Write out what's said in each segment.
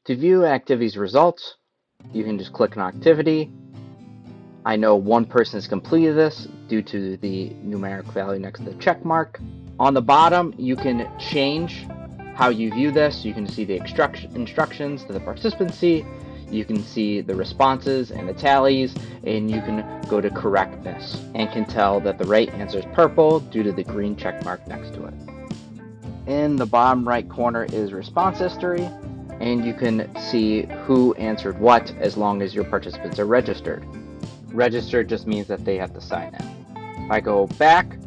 To view an activity's results, you can just click on activity. I know one person has completed this due to the numeric value next to the check mark. On the bottom, you can change how you view this. You can see the instructions that the participants see. You can see the responses and the tallies, and you can go to correctness and can tell that the right answer is purple due to the green check mark next to it. In the bottom right corner is response history, and you can see who answered what as long as your participants are registered. Registered just means that they have to sign in. If I go back,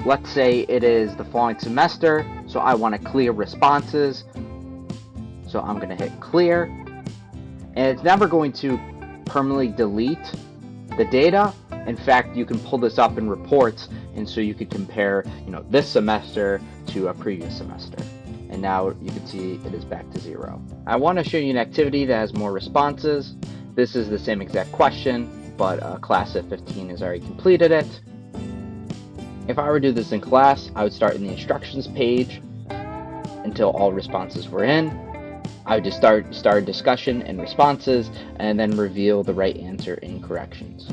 let's say it is the following semester, so I want to clear responses. So I'm going to hit clear, and it's never going to permanently delete the data. In fact, you can pull this up in reports, and so you could compare, this semester to a previous semester. And now you can see it is back to 0. I want to show you an activity that has more responses. This is the same exact question, but class of 15 has already completed it. If I were to do this in class, I would start in the instructions page until all responses were in. I would just start a discussion and responses, and then reveal the right answer in corrections.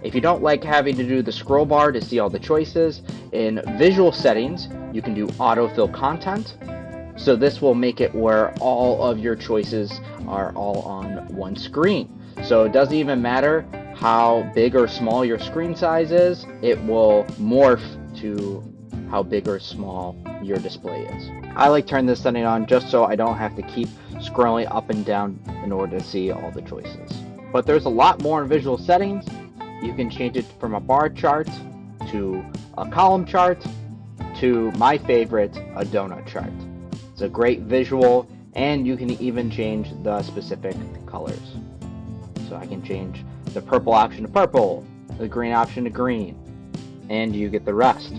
If you don't like having to do the scroll bar to see all the choices, in visual settings, you can do autofill content. So this will make it where all of your choices are all on one screen. So it doesn't even matter how big or small your screen size is, it will morph to how big or small your display is. I like turning this setting on just so I don't have to keep scrolling up and down in order to see all the choices. But there's a lot more in visual settings. You can change it from a bar chart to a column chart to my favorite, a donut chart. It's a great visual, and you can even change the specific colors. So I can change the purple option to purple, the green option to green, and you get the rest.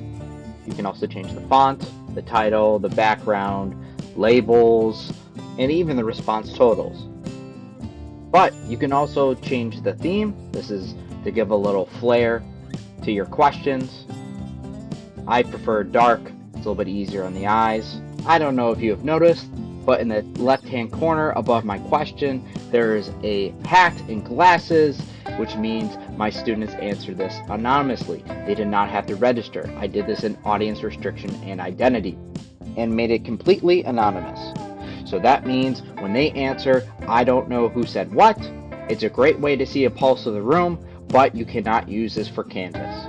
You can also change the font, the title, the background, labels, and even the response totals. But you can also change the theme. This is to give a little flair to your questions. I prefer dark. It's a little bit easier on the eyes. I don't know if you have noticed, but in the left-hand corner above my question, there's a hat and glasses, which means my students answered this anonymously. They did not have to register. I did this in audience restriction and identity and made it completely anonymous. So that means when they answer, I don't know who said what. It's a great way to see a pulse of the room, but you cannot use this for Canvas.